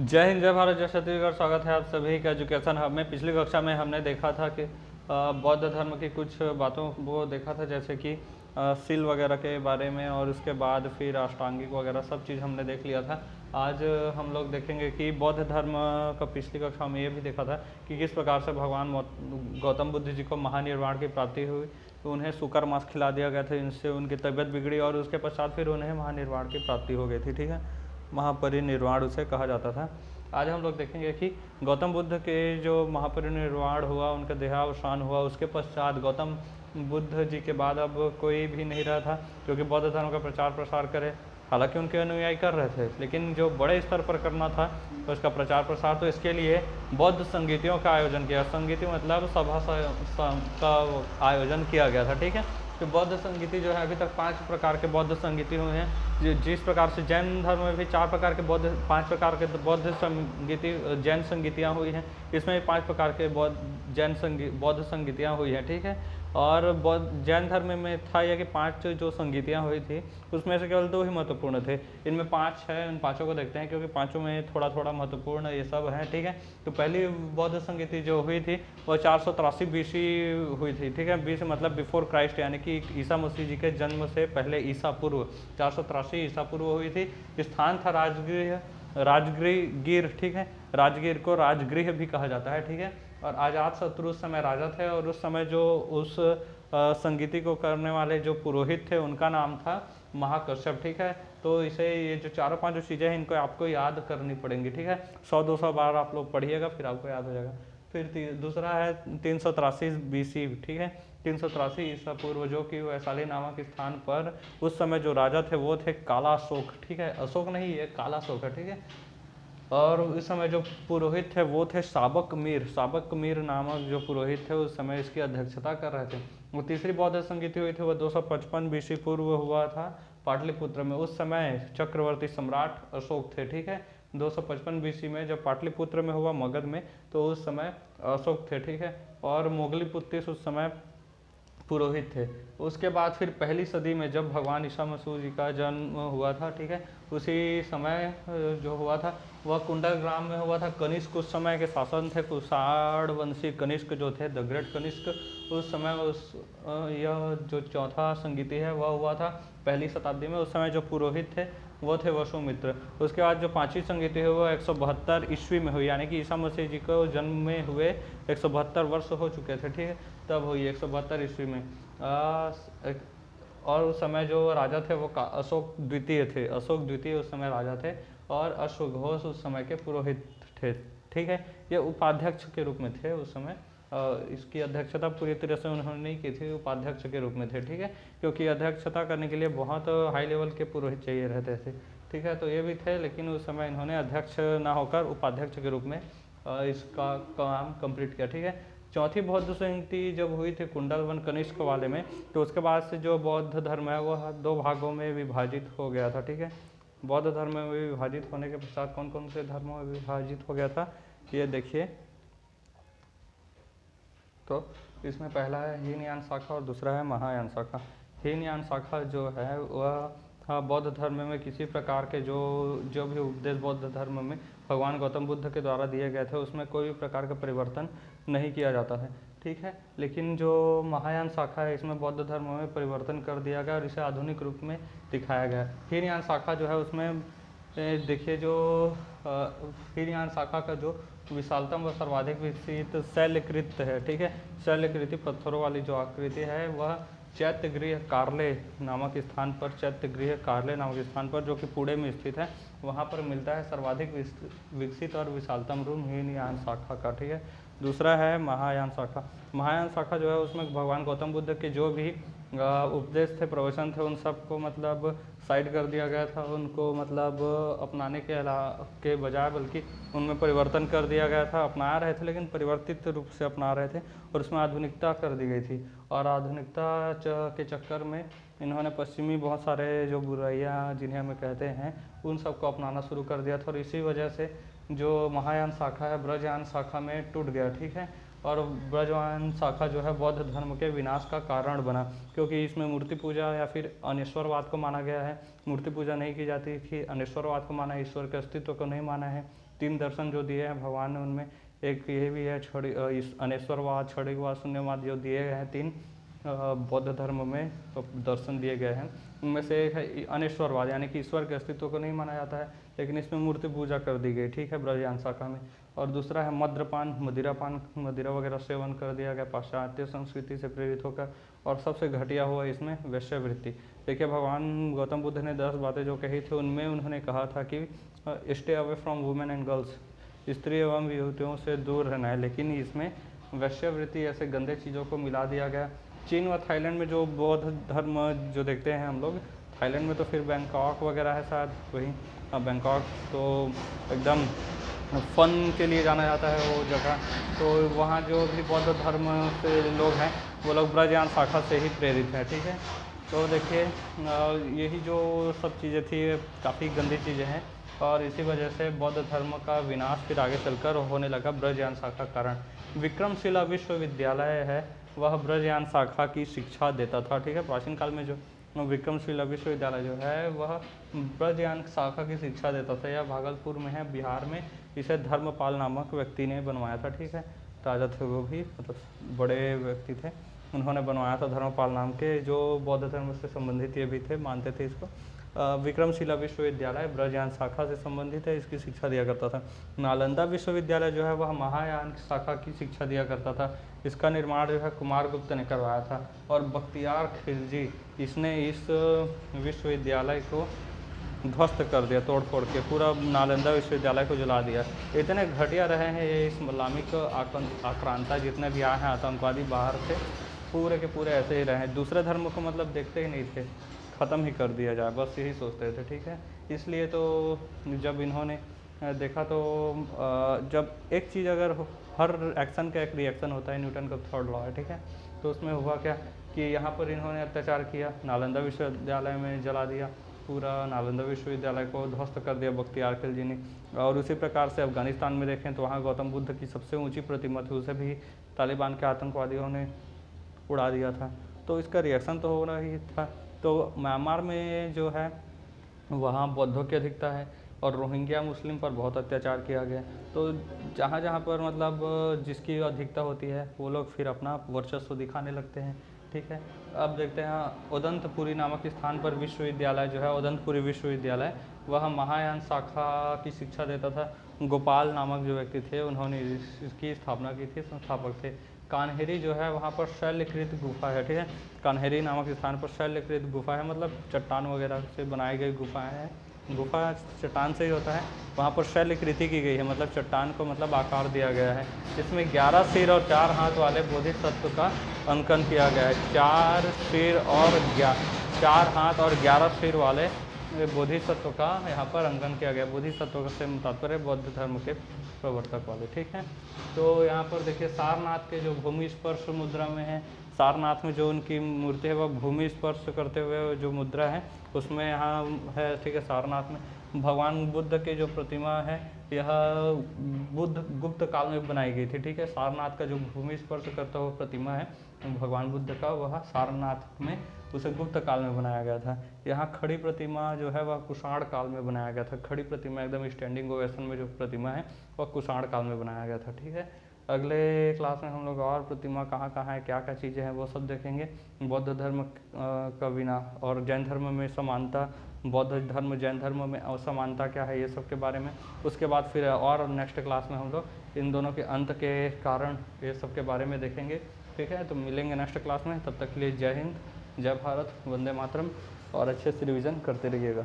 जय हिंद, जय भारत, जय छत्तीसगढ़। स्वागत है आप सभी का एजुकेशन हब में। पिछली कक्षा में हमने देखा था कि बौद्ध धर्म की कुछ बातों को देखा था, जैसे कि सील वगैरह के बारे में, और उसके बाद फिर अष्टांगिक वगैरह सब चीज़ हमने देख लिया था। आज हम लोग देखेंगे कि बौद्ध धर्म का पिछली कक्षा में ये भी देखा था कि किस प्रकार से भगवान गौतम बुद्ध जी को महानिर्वाण की प्राप्ति हुई। तो उन्हें सूकर मांस खिला दिया गया था, इनसे उनकी तबीयत बिगड़ी और उसके पश्चात फिर उन्हें महानिर्वाण की प्राप्ति हो गई थी। ठीक है, महापरिनिर्वाण उसे कहा जाता था। आज हम लोग देखेंगे कि गौतम बुद्ध के जो महापरिनिर्वाण हुआ, उनका देहावसान हुआ, उसके पश्चात गौतम बुद्ध जी के बाद अब कोई भी नहीं रहा था क्योंकि बौद्ध धर्म का प्रचार प्रसार करे। हालांकि उनके अनुयायी कर रहे थे, लेकिन जो बड़े स्तर पर करना था तो उसका प्रचार प्रसार, तो इसके लिए बौद्ध संगीतियों का आयोजन किया। संगीति मतलब सभा का आयोजन किया गया था। ठीक है, तो बौद्ध संगीति जो है, अभी तक 5 प्रकार के बौद्ध संगीति हुए हैं। जिस प्रकार से जैन धर्म में भी 4 प्रकार के 5 प्रकार के बौद्ध संगीति जैन संगीतियाँ हुई हैं, इसमें 5 प्रकार के बौद्ध संगीतियाँ हुई हैं। ठीक है, और बौद्ध जैन धर्म में था यह कि 5 जो संगीतियाँ हुई थी उसमें से केवल 2 ही महत्वपूर्ण थे। इनमें 5 है, उन 5 को देखते हैं क्योंकि 5 में थोड़ा थोड़ा महत्वपूर्ण ये सब है। ठीक है, तो पहली बौद्ध संगीति जो हुई थी वह 483 बीसी हुई थी। ठीक है, बीसी मतलब बिफोर क्राइस्ट, यानी कि ईसा मसीह जी के जन्म से पहले, ईसा पूर्व 483 ईसा पूर्व हुई थी। स्थान था राजगीर। ठीक है, राजगीर को राजगृह भी कहा जाता है। ठीक है, और अजात शत्रु उस समय राजा थे, और उस समय जो उस संगीति को करने वाले जो पुरोहित थे उनका नाम था महाकश्यप। ठीक है, तो इसे ये जो 4-5 चीज़ें हैं इनको आपको याद करनी पड़ेंगी। ठीक है, 100-200 बार आप लोग पढ़िएगा, फिर आपको याद हो जाएगा। फिर दूसरा है 383 बीसी। ठीक है, 383 ईसा पूर्व, जो कि वैशाली नामक स्थान पर उस समय जो राजा थे वो थे कालाशोक। ठीक है, अशोक नहीं, ये कालाशोक है। ठीक है, और इस समय जो पुरोहित थे वो थे साबक मीर नामक जो पुरोहित थे उस समय इसकी अध्यक्षता कर रहे थे। वो तीसरी बौद्ध संगीति हुई थी, वो 255 बीसी पूर्व हुआ था पाटलिपुत्र में। उस समय चक्रवर्ती सम्राट अशोक थे। ठीक है, 255 बीसी में जब पाटलिपुत्र में हुआ मगध में, तो उस समय अशोक थे। ठीक है, और मोगलीपुत्तिस उस समय पुरोहित थे। उसके बाद फिर पहली सदी में जब भगवान ईसा मसीह जी का जन्म हुआ था, ठीक है, उसी समय जो हुआ था वह कुंडल ग्राम में हुआ था। कनिष्क उस समय के शासन थे, कुषाण वंशी कनिष्क जो थे, द ग्रेट कनिष्क। उस समय यह जो चौथा संगीति है वह हुआ था पहली शताब्दी में। उस समय जो पुरोहित थे वो थे वसुमित्र। उसके बाद जो 5वीं संगीति है वो 172 ईस्वी में हुई, यानी कि ईसा मसीह जी को जन्म में हुए 172 वर्ष हो चुके थे। ठीक है, तब हुई 172 ईस्वी में। और उस समय जो राजा थे वो अशोक द्वितीय थे। अशोक द्वितीय उस समय राजा थे, और अश्वघोष उस समय के पुरोहित थे। ठीक है, ये उपाध्यक्ष के रूप में थे उस समय। इसकी अध्यक्षता पूरी तरह से उन्होंने नहीं की थी, उपाध्यक्ष के रूप में थे। ठीक है, क्योंकि अध्यक्षता करने के लिए बहुत हाई लेवल के पुरोहित चाहिए रहते थे। ठीक है, तो ये भी थे, लेकिन उस समय इन्होंने अध्यक्ष ना होकर उपाध्यक्ष के रूप में इसका काम कंप्लीट किया। ठीक है, चौथी बौद्ध संगीति जब हुई थी कुंडल वन कनिष्क वाले में, तो उसके बाद से जो बौद्ध धर्म है वह 2 भागों में विभाजित हो गया था। ठीक है, बौद्ध धर्म में विभाजित होने के पश्चात कौन कौन से धर्मों में विभाजित हो गया था ये देखिए। तो इसमें पहला है हीनयान शाखा और दूसरा है महायान शाखा। हीनयान शाखा जो है वह बौद्ध धर्म में किसी प्रकार के जो भी उपदेश बौद्ध धर्म में भगवान गौतम बुद्ध के द्वारा दिए गए थे उसमें कोई भी प्रकार का परिवर्तन नहीं किया जाता है। ठीक है, लेकिन जो महायान शाखा है इसमें बौद्ध धर्म में परिवर्तन कर दिया गया और इसे आधुनिक रूप में दिखाया गया। हीनयान शाखा जो है उसमें देखिए, जो हीनयान शाखा का जो विशालतम व सर्वाधिक विकसित शैलकृत है। ठीक है, शैलकृति पत्थरों वाली जो आकृति है वह चैत्यगृह कार्ले नामक स्थान पर, चैत्यगृह कार्ले नामक स्थान पर, जो कि पुणे में स्थित है, वहाँ पर मिलता है सर्वाधिक विकसित और विशालतम रूप हीनयान शाखा का। ठीक है, दूसरा है महायान शाखा। महायान शाखा जो है उसमें भगवान गौतम बुद्ध के जो भी उपदेश थे, प्रवचन थे, उन सबको मतलब साइड कर दिया गया था। उनको मतलब अपनाने के बजाय बल्कि उनमें परिवर्तन कर दिया गया था। अपना रहे थे लेकिन परिवर्तित रूप से अपना रहे थे, और उसमें आधुनिकता कर दी गई थी। और आधुनिकता के चक्कर में इन्होंने पश्चिमी बहुत सारे जो बुराइयाँ जिन्हें हमें कहते हैं उन सबको अपनाना शुरू कर दिया था, और इसी वजह से जो महायान शाखा है ब्रजयान शाखा में टूट गया। ठीक है, और ब्रजयान शाखा जो है बौद्ध धर्म के विनाश का कारण बना, क्योंकि इसमें मूर्ति पूजा या फिर अनेश्वरवाद को माना गया है। मूर्ति पूजा नहीं की जाती थी, अनेश्वरवाद को माना है, ईश्वर के अस्तित्व को नहीं माना है। तीन दर्शन जो दिए हैं भगवान ने, उनमें एक ये भी है इस अनेश्वरवाद, क्षणिकवाद, शून्यवाद जो दिए गए हैं तीन बौद्ध धर्म में तो दर्शन दिए गए हैं। उनमें से एक है अनेश्वरवाद, यानी कि ईश्वर के अस्तित्व को नहीं माना जाता है, लेकिन इसमें मूर्ति पूजा कर दी गई, ठीक है, ब्रजयान शाखा में। और दूसरा है मद्यपान, मदिरा वगैरह सेवन कर दिया गया पाश्चात्य संस्कृति से प्रेरित होकर। और सबसे घटिया हुआ इसमें वैश्यवृत्ति। देखिए भगवान गौतम बुद्ध ने 10 बातें जो कही थी, उनमें उन्होंने कहा था कि stay away from women and girls, स्त्री एवं युवतियों से दूर रहना है, लेकिन इसमें वैश्यवृत्ति ऐसे गंदे चीज़ों को मिला दिया गया। चीन व थाईलैंड में जो बौद्ध धर्म जो देखते हैं हम लोग, थाईलैंड में तो फिर बैंकॉक वगैरह है शायद, वही बैंकॉक तो एकदम फन के लिए जाना जाता है वो जगह। तो वहाँ जो भी बौद्ध धर्म से लोग हैं वो लोग ब्रजयान शाखा से ही प्रेरित हैं, ठीक है। तो देखिए यही जो सब चीज़ें थी काफ़ी गंदी चीज़ें हैं, और इसी वजह से बौद्ध धर्म का विनाश फिर आगे चलकर होने लगा ब्रजयान शाखा के कारण। विक्रमशिला विश्वविद्यालय है वह ब्रजयान शाखा की शिक्षा देता था, ठीक है। प्राचीन काल में जो विक्रमशिला विश्वविद्यालय जो है वह ब्रजयान शाखा की शिक्षा देता था। यह भागलपुर में है, बिहार में। इसे धर्मपाल नामक व्यक्ति ने बनवाया था, ठीक है। राजा थे वो भी, मतलब बड़े व्यक्ति थे, उन्होंने बनवाया था धर्मपाल नाम के, जो बौद्ध धर्म से संबंधित ये भी थे, मानते थे इसको। विक्रमशिला विश्वविद्यालय ब्रजयान शाखा से संबंधित है, इसकी शिक्षा दिया करता था। नालंदा विश्वविद्यालय जो है वह महायान शाखा की शिक्षा दिया करता था। इसका निर्माण जो है कुमारगुप्त ने करवाया था। और बख्तियार खिलजी, इसने इस विश्वविद्यालय को ध्वस्त कर दिया, तोड़ फोड़ के पूरा नालंदा विश्वविद्यालय को जला दिया। इतने घटिया रहे हैं ये इस्लामिक आक्रांता, जितने भी आए हैं आतंकवादी बाहर से, पूरे के पूरे ऐसे ही रहे। दूसरे धर्म को मतलब देखते ही नहीं थे, ख़त्म ही कर दिया जाए, बस यही सोचते थे, ठीक है। इसलिए तो जब इन्होंने देखा तो जब एक चीज़ अगर हर एक्शन का एक रिएक्शन होता है, न्यूटन का थर्ड लॉ है, ठीक है। तो उसमें हुआ क्या कि यहाँ पर इन्होंने अत्याचार किया, नालंदा विश्वविद्यालय में जला दिया, पूरा नालंदा विश्वविद्यालय को ध्वस्त कर दिया बख्तियार खिलजी ने। और उसी प्रकार से अफगानिस्तान में देखें तो वहाँ गौतम बुद्ध की सबसे ऊँची प्रतिमा थी, उसे भी तालिबान के आतंकवादियों ने उड़ा दिया था। तो इसका रिएक्शन तो हो रहा ही था। तो म्यांमार में जो है वहाँ बौद्धों की अधिकता है, और रोहिंग्या मुस्लिम पर बहुत अत्याचार किया गया। तो जहाँ जहाँ पर मतलब जिसकी अधिकता होती है वो लोग फिर अपना वर्चस्व दिखाने लगते हैं, ठीक है। अब देखते हैं उदंतपुरी नामक स्थान पर विश्वविद्यालय जो है, उदंतपुरी विश्वविद्यालय, वह महायान शाखा की शिक्षा देता था। गोपाल नामक जो व्यक्ति थे उन्होंने इसकी स्थापना की थी, संस्थापक थे। कान्हेरी जो है वहाँ पर शैलकृत गुफा है, ठीक है। कान्हेरी नामक स्थान पर शैलकृत गुफा है, मतलब चट्टान वगैरह से बनाई गई गुफाएं हैं। गुफा चट्टान से ही होता है, वहाँ पर शैलकृति की गई है, मतलब चट्टान को मतलब आकार दिया गया है। इसमें 11 सिर और 4 हाथ वाले बोधिसत्व का अंकन किया गया है। 4 सिर और 4 हाथ और 11 सिर वाले बोधिसत्व का यहाँ पर अंकन किया गया। बोधिसत्व से तात्पर्य बौद्ध धर्म के प्रवर्तक वाले, ठीक है। तो यहाँ पर देखिए सारनाथ के जो भूमि स्पर्श मुद्रा में है, सारनाथ में जो उनकी मूर्ति है वह भूमि स्पर्श करते हुए जो मुद्रा है उसमें यहाँ है, ठीक है। सारनाथ में भगवान बुद्ध की जो प्रतिमा है यह गुप्त काल में बनाई गई थी, ठीक है। सारनाथ का जो भूमि स्पर्श करता हुआ प्रतिमा है भगवान बुद्ध का, वह सारनाथ में उसे गुप्त काल में बनाया गया था। यहाँ खड़ी प्रतिमा जो है वह कुषाण काल में बनाया गया था। खड़ी प्रतिमा एकदम स्टैंडिंग ओवेशन में जो प्रतिमा है वह कुषाण काल में बनाया गया था, ठीक है। अगले क्लास में हम लोग और प्रतिमा कहाँ कहाँ है, क्या क्या चीज़ें हैं, वो सब देखेंगे। बौद्ध धर्म का विनाश और जैन धर्म में समानता, बौद्ध धर्म जैन धर्म में असमानता क्या है, ये सब के बारे में। उसके बाद फिर और नेक्स्ट क्लास में हम लोग इन दोनों के अंत के कारण ये सब के बारे में देखेंगे, ठीक है। तो मिलेंगे नेक्स्ट क्लास में, तब तक के लिए जय हिंद, जय भारत, वंदे मातरम, और अच्छे से रिविज़न करते रहिएगा।